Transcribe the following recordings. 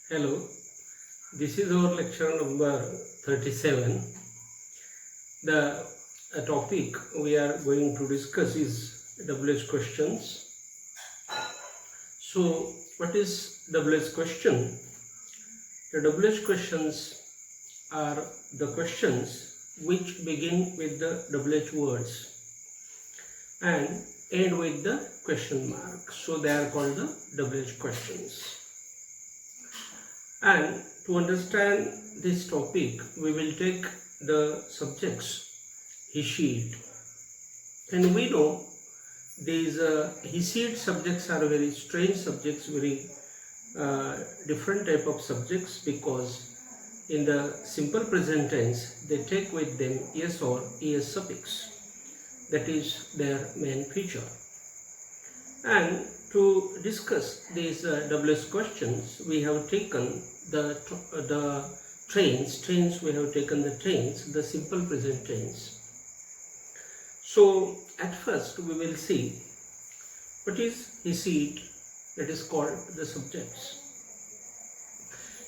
Hello, this is our lecture number 37. The topic we are going to discuss is doublet questions. So, what is doublet question? The doublet questions are the questions which begin with the doublet words and end with the question mark. So, they are called the doublet questions. And to understand this topic, we will take the subjects he-sheet. And we know these he-sheet subjects are very strange subjects, very different type of subjects, because in the simple present tense, they take with them yes or es suffix. That is their main feature. And to discuss these doublet questions, we have taken the tense. We have taken the tense, the simple present tense. So at first we will see what is he-sheet, that is called the subjects.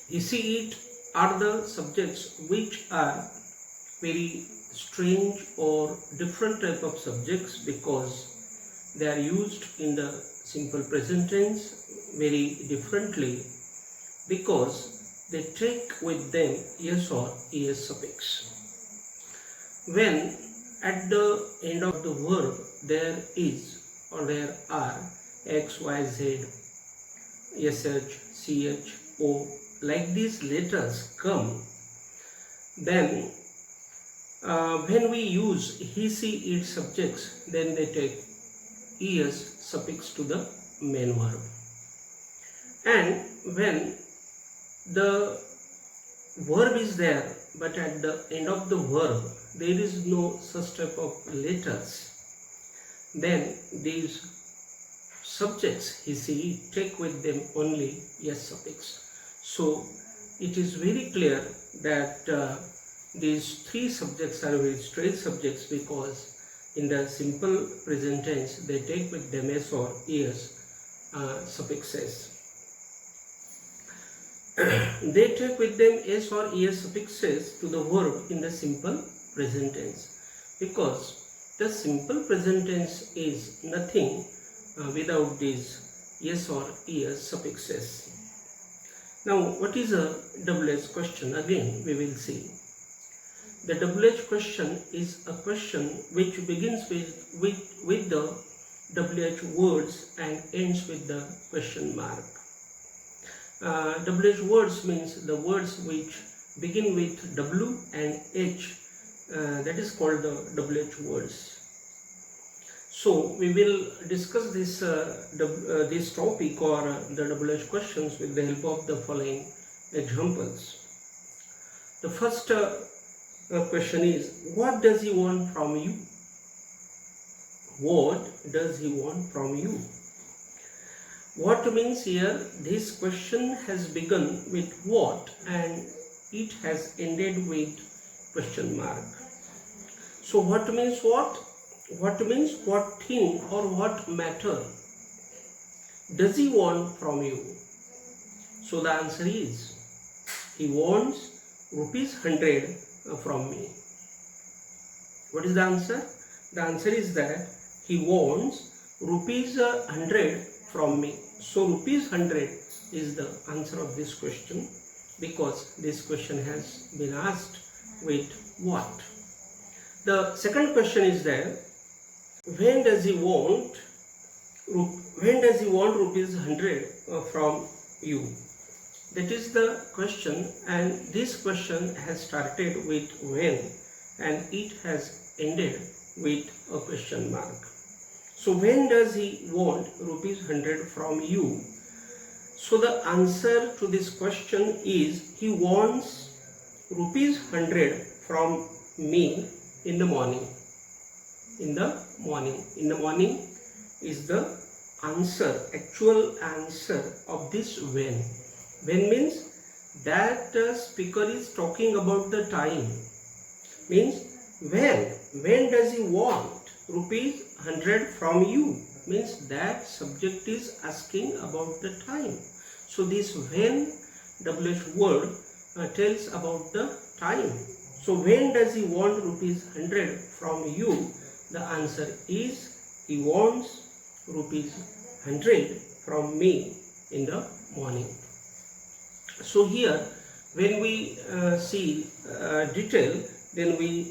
He-sheet are the subjects which are very strange or different type of subjects, because they are used in the simple present tense very differently, because they take with them yes or es suffix. When at the end of the verb there is or there are x, y, z, sh, ch, o, like these letters come, then when we use he, she, it subjects, then they take es suffix to the main verb. And when the verb is there, but at the end of the verb there is no such type of letters, then these subjects he, she, take with them only es suffix. So it is very clear that these three subjects are very strange subjects, because in the simple present tense they take with them s or es suffixes. They take with them s or es suffixes to the verb in the simple present tense, because the simple present tense is nothing without these s or es suffixes. Now, what is a doublet question? Again, we will see. The doublet question is a question which begins with the doublet words and ends with the question mark. Doublet words means the words which begin with W and H, that is called the doublet words. So we will discuss this topic or the doublet questions with the help of the following examples. The first question is, what does he want from you? What does he want from you? What means here, this question has begun with what and it has ended with question mark. So what means what? What means what thing or what matter does he want from you? So the answer is, he wants ₹100 from me. What is the answer? The answer is that he wants ₹100 from me. So ₹100 is the answer of this question, because this question has been asked with what. The second question is there, when does he want ₹100 from you? That is the question, and this question has started with when and it has ended with a question mark. So when does he want ₹100 from you? So the answer to this question is, he wants ₹100 from me in the morning. In the morning is the answer, actual answer of this when. When means that speaker is talking about the time. Means when does he want ₹100 from you? Means that subject is asking about the time. So this when doublet word tells about the time. So when does he want rupees 100 from you? The answer is he wants rupees 100 from me in the morning. So here when we see detail, then we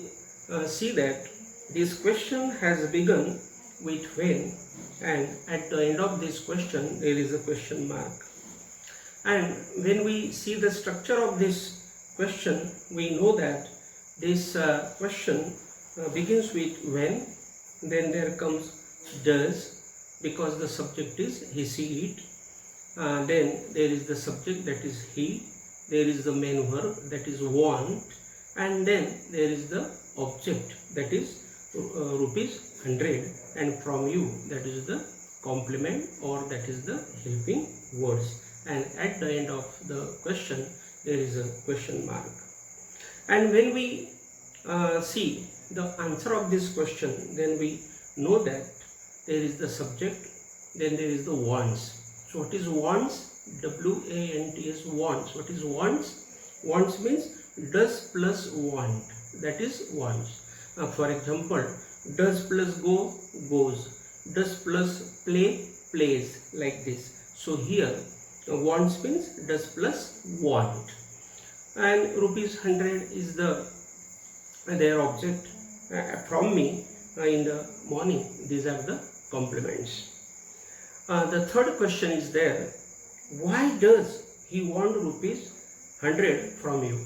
see that this question has begun with when, and at the end of this question there is a question mark. And when we see the structure of this question, we know that this question begins with when, then there comes does, because the subject is he, she, it. Then there is the subject, that is he. There is the main verb, that is want, and then there is the object, that is rupees 100, and from you, that is the complement, or that is the helping words. And at the end of the question there is a question mark. And when we see the answer of this question, then we know that there is the subject, then there is the wants. So what is wants? W-A-N-T-S, wants. What is wants? Wants means does plus want, that is wants. For example, does plus go, goes. Does plus play, plays, like this. So here wants means does plus want. And rupees 100 is their object from me in the morning. These are the compliments. The third question is there. Why does he want rupees 100 from you?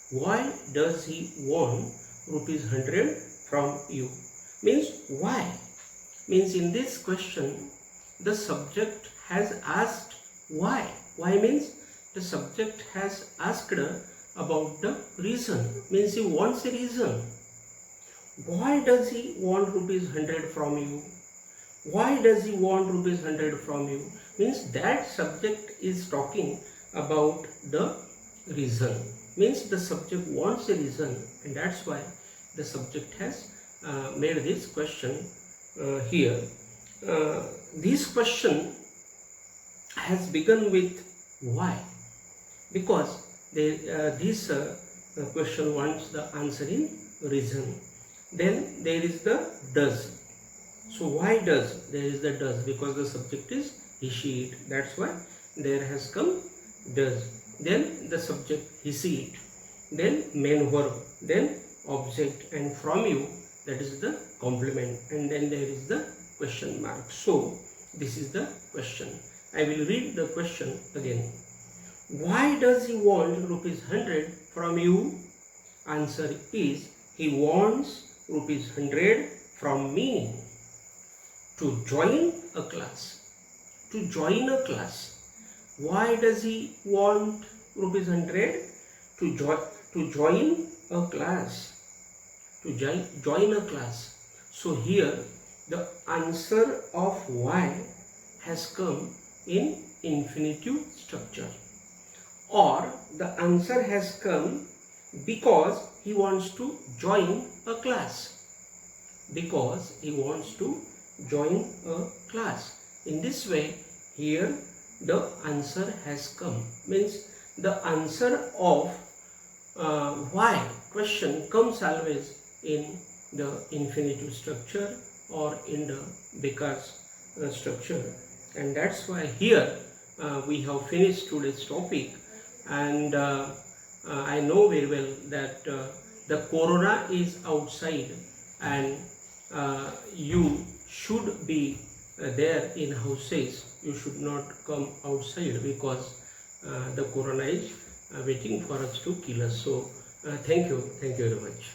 Why does he want rupees 100 from you? Means why? Means in this question the subject has asked why. Why means the subject has asked about the reason. Means he wants a reason. Why does he want rupees 100 from you? Why does he want rupees 100 from you? Means that subject is talking about the reason. Means the subject wants a reason, and that's why the subject has made this question here. This question has begun with why, because this question wants the answer in reason. Then there is the does. So why does? There is the does, because the subject is he, she, it. That's why there has come does. Then the subject he, she, it. Then main verb. Then object, and from you, that is the complement. And then there is the question mark. So this is the question. I will read the question again. Why does he want rupees 100 from you? Answer is he wants rupees 100 from me to join a class. To join a class. Why does he want rupees 100? To join a class. To join a class. So here the answer of why has come in infinitive structure, or the answer has come because he wants to join a class. Because he wants to join a class. In this way, here the answer has come. Means the answer of why question comes always in the infinitive structure or in the because structure. And that's why here we have finished today's topic. And I know very well that the corona is outside, and you should be there in houses. You should not come outside, because the corona is waiting for us to kill us. So thank you very much.